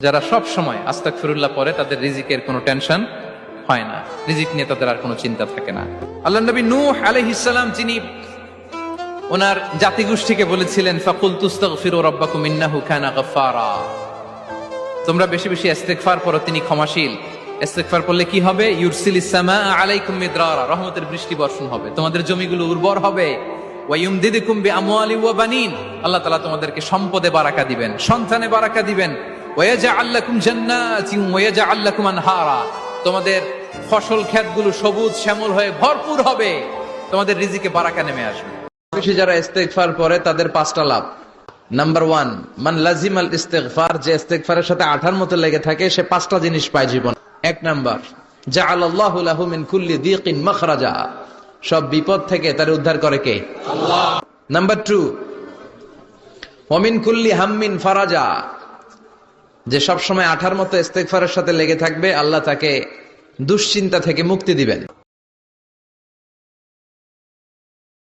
যারা সব সময় আস্তাগফিরুল্লাহ পড়ে তাদের রিজিকের কোনো টেনশন হয় না, রিজিক নিয়ে তাদের আর কোনো চিন্তা থাকে না। আল্লাহ নবী নূহ আলাইহিস সালাম যিনি ওনার জাতিগোষ্ঠীকে বলেছিলেন ফাকুল তুস্তাগফিরু রাব্বাকুম ইন্নাহু কানা গাফফারা, তোমরা বেশি বেশি ইস্তিগফার করো, তিনি ক্ষমাশীল। ইস্তিগফার করলে কি হবে? ইউরসিলিস সামাআ আলাইকুম মিদরারা, রহমতের বৃষ্টি বর্ষণ হবে, তোমাদের জমিগুলো উর্বর হবে। ওয়া ইউমদিদুকুম বিআমওয়ালি ওয়া বানিন, আল্লাহ তাআলা তোমাদেরকে সম্পদে বারাকা দিবেন, সন্তানে বারাকা দিবেন। ওয়া ইয়াজআল লাকুম জান্নাতিন ওয়া ইয়াজআল লাকুম আনহারা, তোমাদের ফসল ক্ষেতগুলো সবুজ শ্যামল হয়ে ভরপুর হবে, তোমাদের রিজিকে বারাকা নেমে আসবে। বেশি যারা ইস্তিগফার করে তাদের পাঁচটা লাভ। নাম্বার 1, মান লাজিমাল ইস্তিগফার, যে ইস্তিগফারের সাথে আঠার মতো লেগে থাকে সে পাঁচটা জিনিস পায় জীবন। 1 নাম্বার, জাআলাল্লাহু লাহু মিন কুল্লি যিকিন মাখরাজা, সব বিপদ থেকে তার উদ্ধার করে কে? আল্লাহ। নাম্বার 2, ওয়া মিন কুল্লি হাম্মিন ফারাজা, যে সব সময় আঠার মতো ইস্তিগফারের সাথে লেগে থাকবে আল্লাহ তাকে দুশ্চিন্তা থেকে মুক্তি দিবেন।